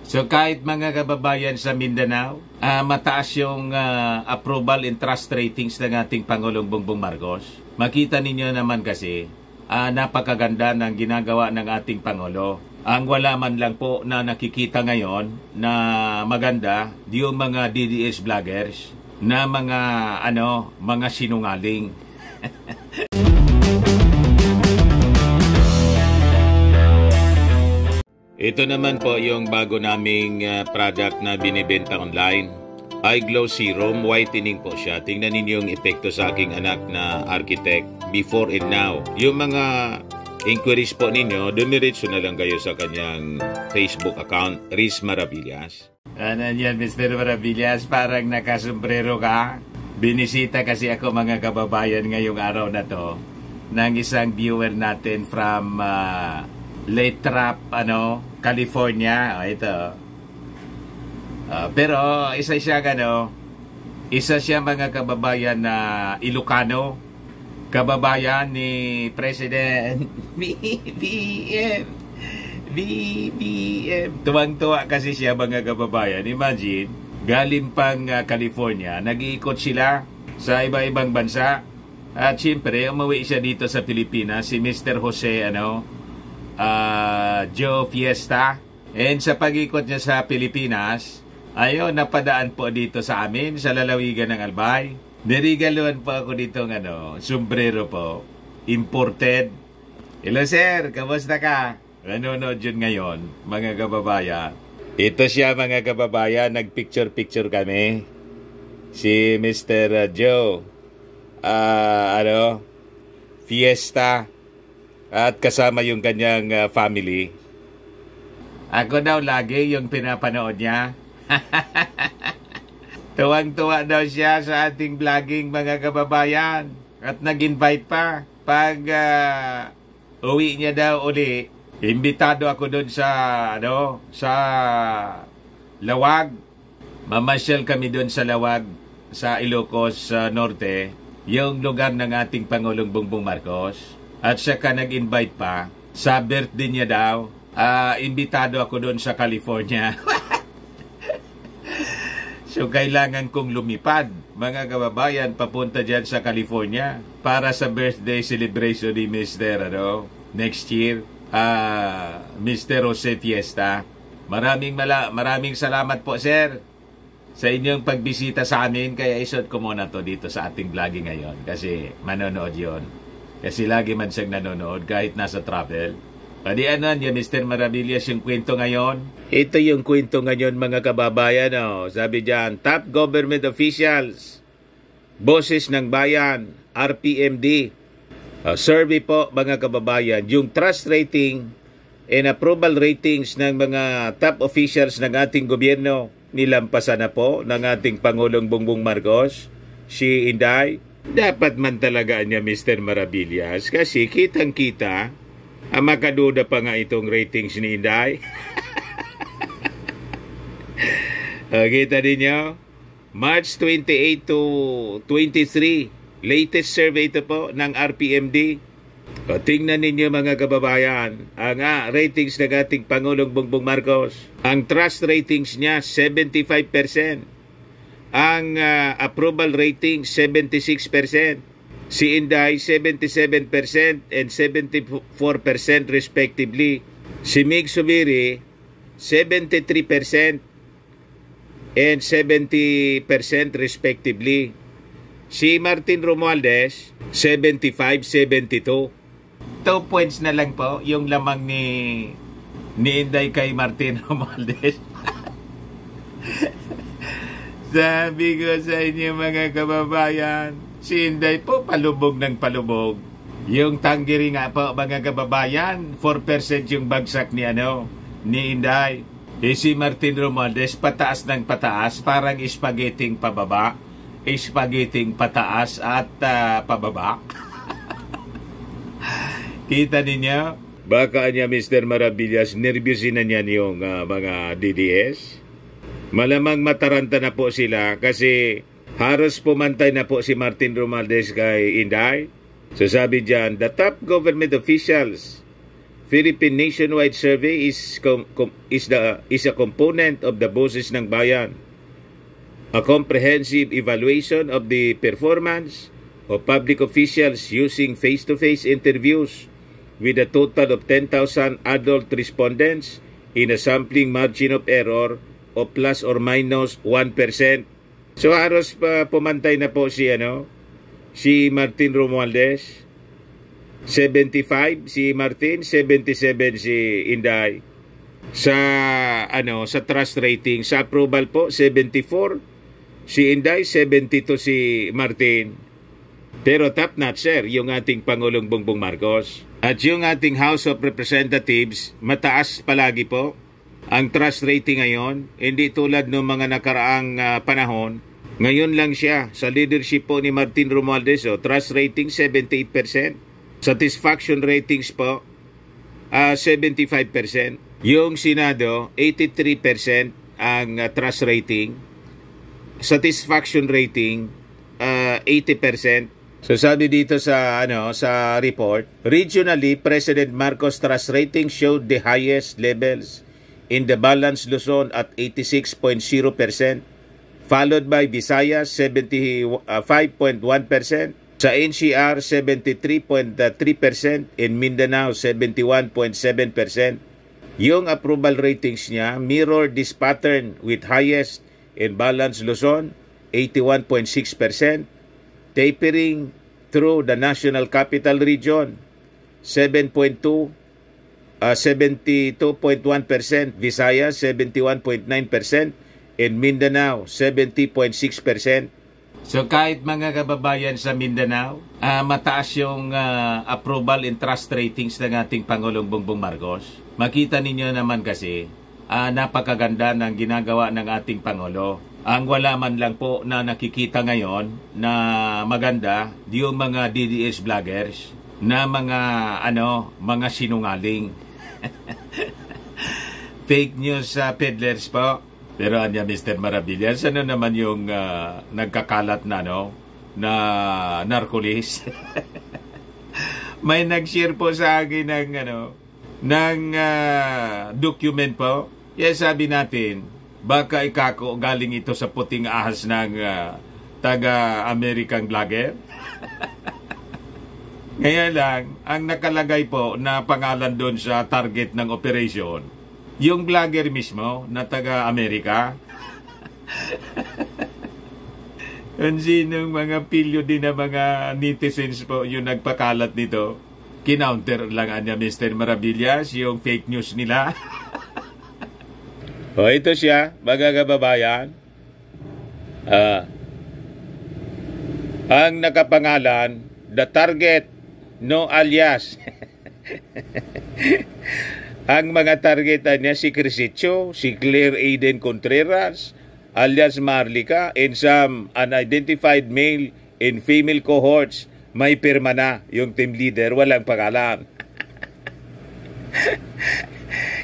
So kahit mga kababayan sa Mindanao, mataas yung approval and trust ratings ng ating Pangulong Bongbong Marcos. Makita ninyo naman kasi, napakaganda ng ginagawa ng ating Pangulo. Ang wala man lang po na nakikita ngayon na maganda, yung mga DDS vloggers na mga sinungaling. Ito naman po yung bago naming product na binibenta online. Eye Glow Serum, whitening po siya. Tingnan ninyo yung epekto sa aking anak na architect before and now. Yung mga inquiries po ninyo, dumiretso na lang kayo sa kanyang Facebook account, Riz Maravillas. Ano yan, Mr. Maravillas? Parang nakasombrero ka. Binisita kasi ako mga kababayan ngayong araw na to ng isang viewer natin from Latrap, California. Ito. Pero isa siya mga kababayan na Ilocano, kababayan ni President BBM. Tuwang-tuwa kasi siya mga kababayan. Imagine, galing pang California, nag-iikot sila sa iba-ibang bansa. At siyempre, umuwi siya dito sa Pilipinas, si Mr. Jose, Joe Fiesta. And sa pag-ikot niya sa Pilipinas, napadaan po dito sa amin, sa lalawigan ng Albay. Nirigaluan po ako dito sombrero po, imported. Hello sir, kamusta ka? Nanonood yun ngayon, mga kababayan. Ito siya mga kababayan, nagpicture-picture kami. Si Mr. Joe, Fiesta. At kasama yung kanyang family. Ako daw lagi yung pinapanood niya. Tuwang-tuwa daw siya sa ating vlogging mga kababayan. At nag-invite pa. Pag uwi niya daw uli, imbitado ako doon sa Lawag. Mamasyal kami doon sa Lawag, sa Ilocos Norte, yung lugar ng ating Pangulong Bongbong Marcos. At saka nag-invite pa, sa birthday niya daw, imbitado ako doon sa California. So kailangan kong lumipad, mga kababayan, papunta dyan sa California para sa birthday celebration ni Mr. Next year, Mr. Jose Fiesta. Maraming salamat po, sir, sa inyong pagbisita sa amin. Kaya isot ko muna to dito sa ating vlogging ngayon kasi manonood yon. Kasi lagi man siyang nanonood kahit nasa travel. Padianan niya, Mr. Maravillas, yung kwento ngayon. Ito yung kwento ngayon mga kababayan. Sabi dyan, top government officials, boses ng bayan, RPMD. Survey po mga kababayan, yung trust rating and approval ratings ng mga top officials ng ating gobyerno. Nilampasan na po ng ating Pangulong Bongbong Marcos, si Inday. Dapat man talaga niya, Mr. Maravillas, kasi kitang-kita, makaduda pa nga itong ratings ni Inday. Kita ninyo, March 28 to 23, latest survey ito po ng RPMD. Tingnan ninyo mga kababayan, ang ratings ng ating Pangulong Bongbong Marcos. Ang trust ratings niya, 75%. Ang approval rating, 76%. Si Inday, 77% and 74% respectively. Si Mig Subiri, 73% and 70% respectively. Si Martin Romualdez, 75-72. 2 points na lang po yung lamang ni Inday kay Martin Romualdez. Sabi ko sa inyo mga kababayan, si Inday po palubog ng palubog. Yung tanggiri nga po mga kababayan, 4% yung bagsak ni Inday. Si Martin Romualdez pataas ng pataas, parang spaghetting pababa, spaghetting pataas at pababa. Kita ninyo? Baka niya Mr. Maravillas, nervyusin na niyan yung mga DDS. Malamang mataranta na po sila kasi halos pumantay na po si Martin Romualdez kay Inday. So sabi dyan, the top government officials Philippine nationwide survey is a component of the Boses ng Bayan. A comprehensive evaluation of the performance of public officials using face-to-face interviews with a total of 10,000 adult respondents in a sampling margin of error of plus or minus 1%. So halos pumantay na po si Martin Romualdez. 75 si Martin, 77 si Inday. Sa trust rating, sa approval po 74 si Inday, 72 si Martin. Pero top notcher yung ating Pangulong Bongbong Marcos. At yung ating House of Representatives, mataas palagi po ang trust rating ngayon. Hindi tulad ng mga nakaraang panahon. Ngayon lang siya sa leadership po ni Martin Romualdez. Trust rating 78%. Satisfaction ratings po 75%. Yung Senado 83% ang trust rating. Satisfaction rating 80%. So sabi dito sa report, regionally President Marcos trust rating showed the highest levels in the Balance Luzon at 86.0%, followed by Visayas 75.1%, sa NCR 73.3%, in Mindanao 71.7%. Yung approval ratings niya mirror this pattern with highest in Balance Luzon 81.6%, tapering through the National Capital Region 72.1%, Visayas 71.9%, in Mindanao 70.6%. So kahit mga kababayan sa Mindanao, mataas yung approval and trust ratings ng ating Pangulong Bongbong Marcos. Makita ninyo naman kasi napakaganda ng ginagawa ng ating Pangulo. Ang wala man lang po na nakikita ngayon na maganda, yung mga DDS vloggers na mga sinungaling. Fake news peddlers po. Pero anya Mr. Maravillas, ano naman yung nagkakalat na narcolis? May nag-share po sa akin ng document po. Yes, sabi natin, baka ikako galing ito sa puting ahas ng taga-American vlogger. Ngayon lang, ang nakalagay po na pangalan doon sa target ng operation, yung vlogger mismo na taga-Amerika. Kung sinong mga pilyo din na mga netizens po yung nagpakalat nito, kinounter lang niya Mr. Maravillas yung fake news nila. O ito siya, mga kababayan. Ang nakapangalan, the target, no alias. Ang mga targetan niya si Crisitio, si Claire Aiden Contreras, alias Marlica, and some unidentified male and female cohorts. May pirma na yung team leader, walang pangalan.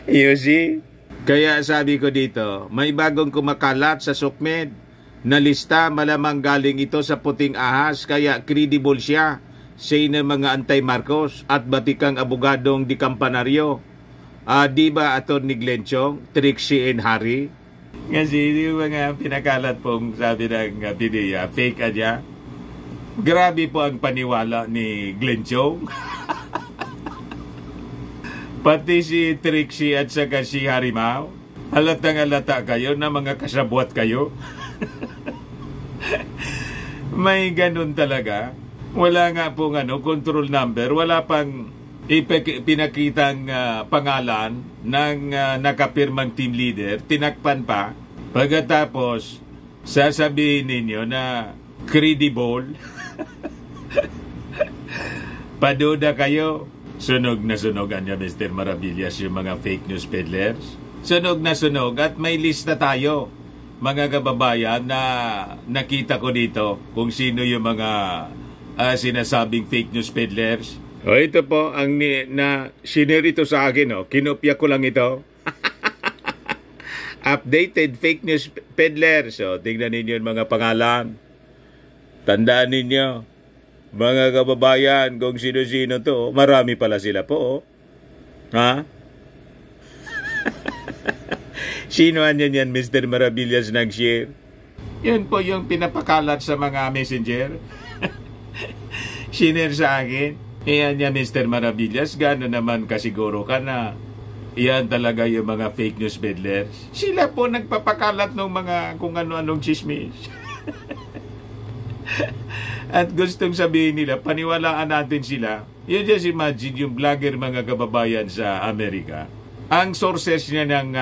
You see? Kaya sabi ko dito, may bagong kumakalat sa SOCMED na lista, malamang galing ito sa puting ahas, kaya credible siya say ng mga anti-Marcos at batikang abogadong di kampanaryo. Di ba Atty. Glenn Chong, Trixie and Harry? Kasi yung mga pinakalat pong sabi ng PDEA, fake adya. Grabe po ang paniwala ni Glenn Chong. Pati si Trixie at saka si Harimau, halatang halata kayo na mga kasabwat kayo. May ganun talaga. Wala nga pong control number, wala pang pinakitang pangalan ng nakapirmang team leader, tinakpan pa. Pagkatapos, sasabihin ninyo na credible. Paduda kayo. Sunog na sunogan niya Mr. Maravillas yung mga fake news peddlers. Sunog na sunog at may lista tayo, mga kababayan, na nakita ko dito kung sino yung mga sinasabing fake news peddlers. O ito po ang sinare ito sa akin, kinopya ko lang ito. Updated fake news peddlers. So tingnan ninyo yung mga pangalan. Tandaan ninyo, mga kababayan, kung sino-sino to, marami pala sila po. Ha? Sino yan, Mr. Maravillas, nag-share? Yun po yung pinapakalat sa mga messenger. Sinare sa akin. Iyan niya, Mr. Maravillas, gano'n naman kasiguro ka na iyan talaga yung mga fake news peddlers. Sila po nagpapakalat ng mga kung ano-anong chismis. At gustong sabihin nila, paniwalaan natin sila. You just imagine yung vlogger mga kababayan sa Amerika. Ang sources niya ng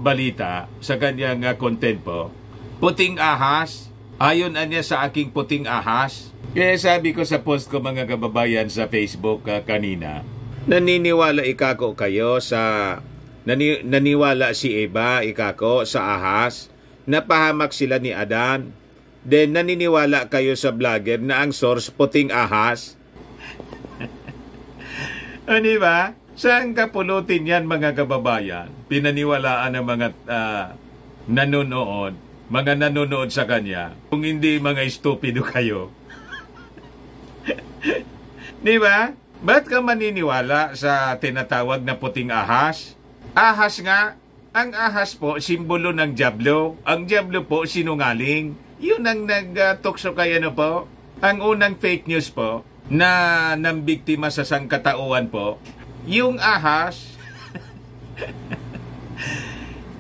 balita sa kanyang content po, puting ahas. Ayon niya sa aking puting ahas. Kaya sabi ko sa post ko mga kababayan sa Facebook kanina, naniniwala ikako kayo sa naniwala si Eva ikako sa ahas, napahamak sila ni Adan. Then naniniwala kayo sa vlogger na ang source puting ahas. Ano ba? Saan ka pulutin yan mga kababayan? Pinaniwalaan ng mga nanonood sa kanya. Kung hindi mga estupido kayo. Di ba? Ba't ka maniniwala sa tinatawag na puting ahas? Ahas nga. Ang ahas po, simbolo ng dyablo. Ang dyablo po, sinungaling. Yun ang nagtukso kay ano po. Ang unang fake news po na nambiktima sa sangkatauhan po, yung ahas,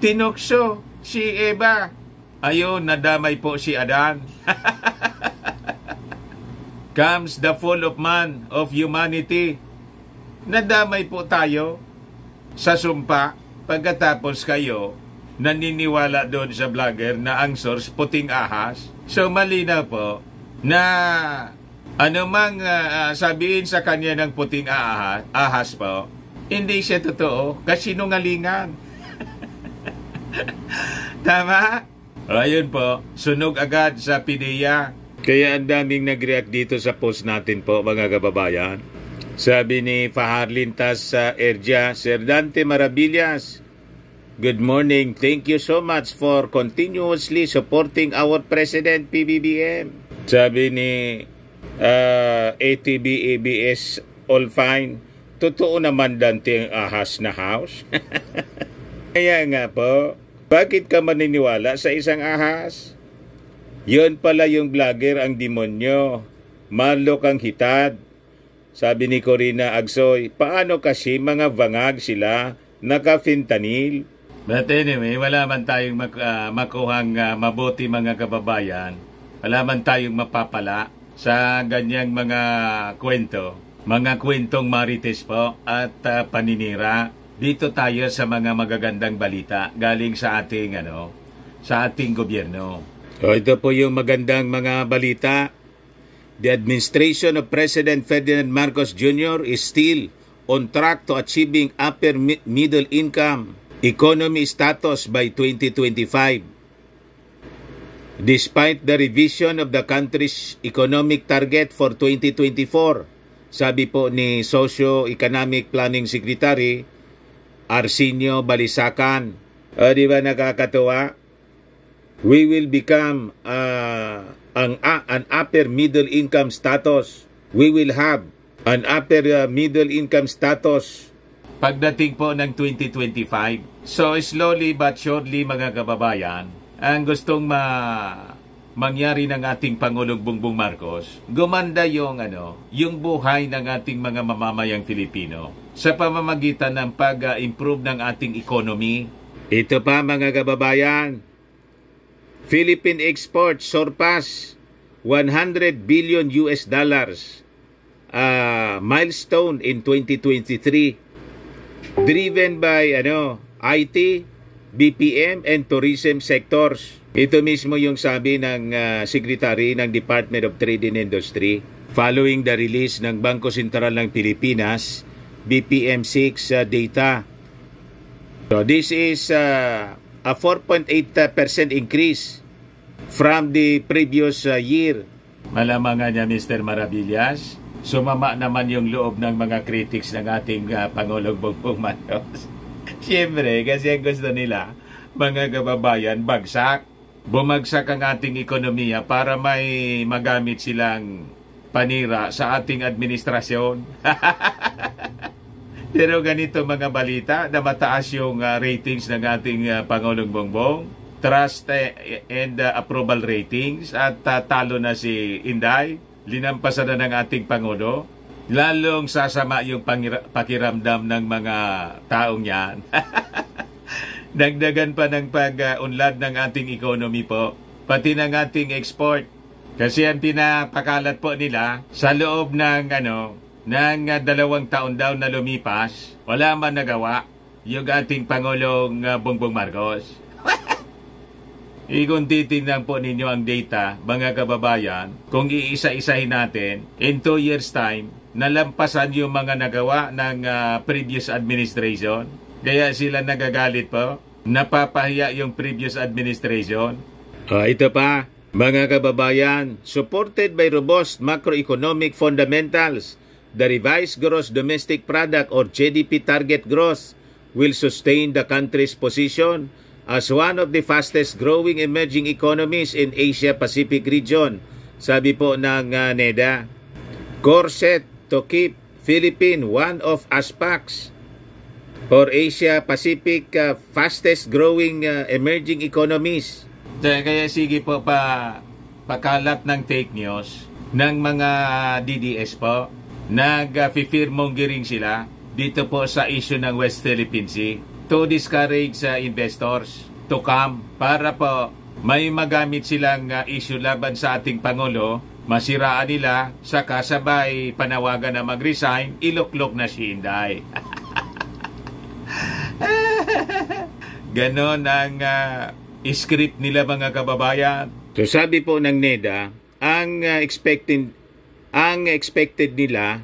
tinukso si Eva. Ayun, nadamay po si Adan. Comes the fall of man, of humanity. Nadamay po tayo sa sumpa pagkatapos kayo naniniwala doon sa vlogger na ang source puting ahas. So malinaw po na anumang sabihin sa kanya ng puting ahas po, hindi siya totoo kasi nungalingan. Tama? Ayun po, sunog agad sa PDEA. Kaya ang daming nag-react dito sa post natin po mga kababayan. Sabi ni Fajarlintas sa Erja, Sir Dante Maravillas, good morning. Thank you so much for continuously supporting our President PBBM. Sabi ni ATB-ABS, all fine. Totoo naman Dante ang ahas na house. Kaya nga po, bakit ka maniniwala sa isang ahas? Yun pala yung vlogger ang demonyo. Malo kang hitad. Sabi ni Corina Agsoy, paano kasi mga bangag sila naka-fentanyl? But anyway, wala man tayong makuhang mabuti mga kababayan. Wala man tayong mapapala sa ganyang mga kwento. Mga kwentong marites po at paninira. Dito tayo sa mga magagandang balita galing sa ating sa ating gobyerno. So ito po yung magandang mga balita. The administration of President Ferdinand Marcos Jr. is still on track to achieving upper middle income economy status by 2025. Despite the revision of the country's economic target for 2024, sabi po ni Socio-Economic Planning Secretary Arsenio Balisacan. Di ba nakakatuwa? We will become an upper middle income status. We will have an upper middle income status pagdating po ng 2025. So slowly but surely mga kababayan, ang gustong mangyari ng ating Pangulong Bongbong Marcos, gumanda yung buhay ng ating mga mamamayang Pilipino sa pamamagitan ng pag-improve ng ating economy. Ito pa mga kababayan, Philippine exports surpass 100 billion US dollars, milestone in 2023, driven by IT, BPM and tourism sectors. Ito mismo yung sabi ng Secretary ng Department of Trade and Industry following the release ng Bangko Sentral ng Pilipinas BPM6 data. So this is a 4.8% increase from the previous year. Malamang nga niya Mr. Maravillas, sumama naman yung loob ng mga critics ng ating Pangulong Bongbong Marcos. Siyempre, kasi ang gusto nila, mga kababayan, bagsak. Bumagsak ang ating ekonomiya para may magamit silang panira sa ating administrasyon. Pero ganito mga balita na mataas yung ratings ng ating Pangulong Bongbong, trust and approval ratings, at talo na si Inday, linampasan na ng ating Pangulo. Lalong sasama yung pakiramdam ng mga taong yan. Dagdagan pa ng pag-unlad ng ating economy po, pati ng ating export. Kasi ang pinapakalat po nila, sa loob ng 2 taon daw na lumipas, wala man nagawa yung ating Pangulong Bongbong Marcos. Kung titingnan po ninyo ang data, mga kababayan, kung iisa-isahin natin, in 2 years time, nalampasan yung mga nagawa ng previous administration. Kaya sila nagagalit po. Napapahiya yung previous administration. Ito pa, mga kababayan, supported by robust macroeconomic fundamentals, the revised gross domestic product or GDP target growth will sustain the country's position as one of the fastest growing emerging economies in Asia-Pacific region, sabi po ng NEDA. Core set to keep Philippines one of ASPAC's for Asia-Pacific fastest growing emerging economies. Kaya sige po pakalat ng fake news ng mga DDS po. Nag-fifirmong giring sila dito po sa issue ng West Philippine Sea to discourage investors to come para po may magamit silang issue laban sa ating Pangulo, masiraan nila, saka sabay panawagan na mag-resign, iluklok na si Inday. Ganon ang script nila mga kababayan. So sabi po ng NEDA, ang expected nila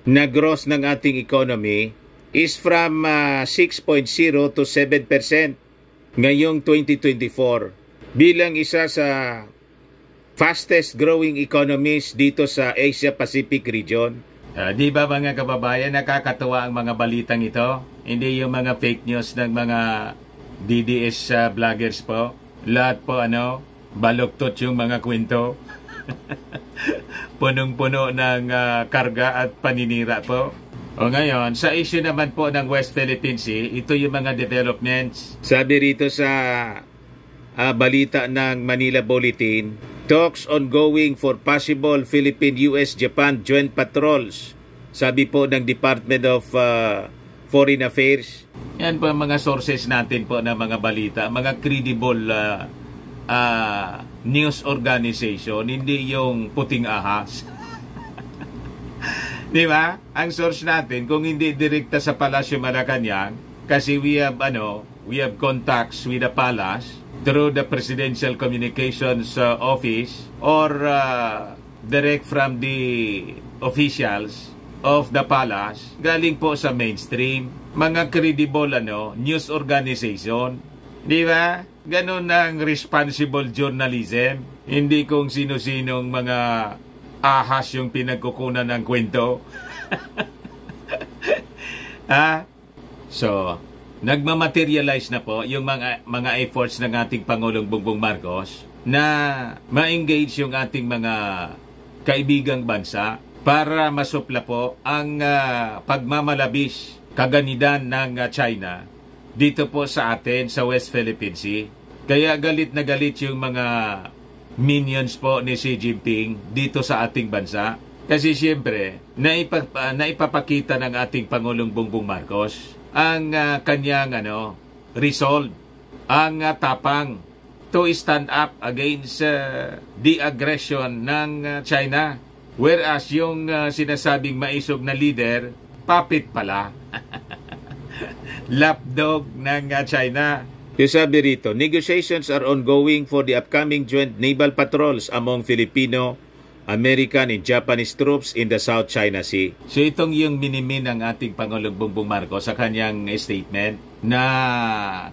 na gross ng ating economy is from 6.0 to 7% ngayong 2024 bilang isa sa fastest growing economies dito sa Asia-Pacific region. Di ba mga kababayan, nakakatuwa ang mga balitang ito? Hindi yung mga fake news ng mga DDS vloggers po. Lahat po baluktot yung mga kwento. Punong-puno ng karga at paninira po. O ngayon, sa issue naman po ng West Philippine Sea, ito yung mga developments. Sabi rito sa balita ng Manila Bulletin, talks ongoing for possible Philippine-US-Japan joint patrols. Sabi po ng Department of Foreign Affairs. Yan po ang mga sources natin po na mga balita, mga credible news organization, hindi yung puting ahas. Di ba? Ang source natin, kung hindi direkta sa Palasyo Malacanang, kasi we have contacts with the palace through the Presidential Communications Office or direct from the officials of the palace, galing po sa mainstream, mga credible news organization. Di ba? Ganun ang responsible journalism. Hindi kung sino-sinong mga ahas yung pinagkukunan ng kwento. So, nagmamaterialize na po yung mga efforts ng ating Pangulong Bongbong Marcos na ma-engage yung ating mga kaibigang bansa para masupla po ang pagmamalabis kaganidan ng China dito po sa atin sa West Philippine Sea. Kaya galit na galit yung mga minions po ni Xi Jinping dito sa ating bansa. Kasi siyempre, naipapakita ng ating Pangulong Bongbong Marcos ang kanyang resolve, ang tapang to stand up against the aggression ng China. Whereas yung sinasabing maisog na leader, puppet pala. Lapdog ng China. Yung sabi rito, negotiations are ongoing for the upcoming joint naval patrols among Filipino, American, and Japanese troops in the South China Sea. So itong yung minimin ng ating Pangulong Bongbong Marcos sa kanyang statement na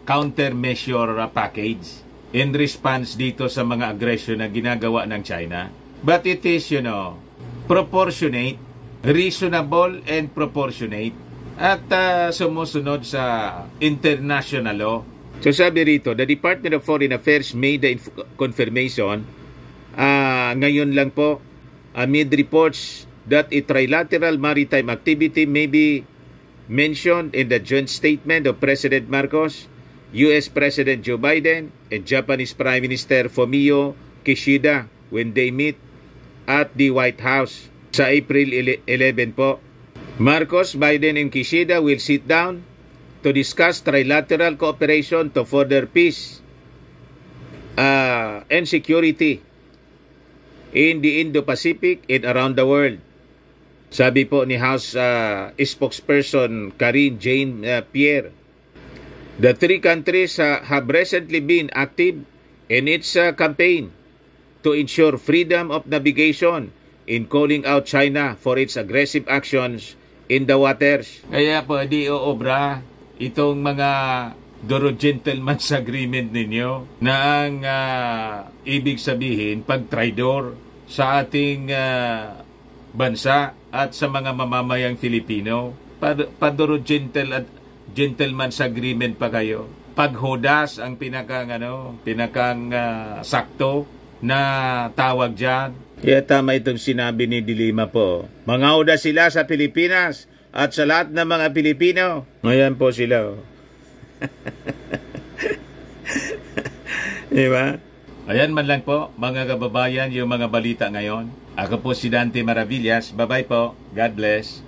countermeasure package in response dito sa mga aggression na ginagawa ng China. But it is, proportionate, reasonable, and proportionate at sumusunod sa international law. So sabi rito, the Department of Foreign Affairs made the confirmation ngayon lang po amid reports that a trilateral maritime activity may be mentioned in the joint statement of President Marcos, U.S. President Joe Biden, and Japanese Prime Minister Fumio Kishida when they meet at the White House sa April 11 po. Marcos, Biden, and Kishida will sit down to discuss trilateral cooperation to further peace and security in the Indo-Pacific and around the world. Sabi po ni House spokesperson Karine Jean-Pierre. The three countries have recently been active in its campaign to ensure freedom of navigation in calling out China for its aggressive actions in the waters. Kaya po di oobra itong mga Doro Gentleman's Agreement ninyo na ang ibig sabihin pag-traidor sa ating bansa at sa mga mamamayang Filipino. Padoro Gentleman's Agreement pa kayo. Paghodas ang pinakang sakto na tawag dyan. Kaya tama itong sinabi ni Dilima po. Mangauda sila sa Pilipinas at sa lahat ng mga Pilipino. Ngayon po sila. Diba? Ayan man lang po, mga kababayan, yung mga balita ngayon. Ako po si Dante Maravillas. Bye-bye po. God bless.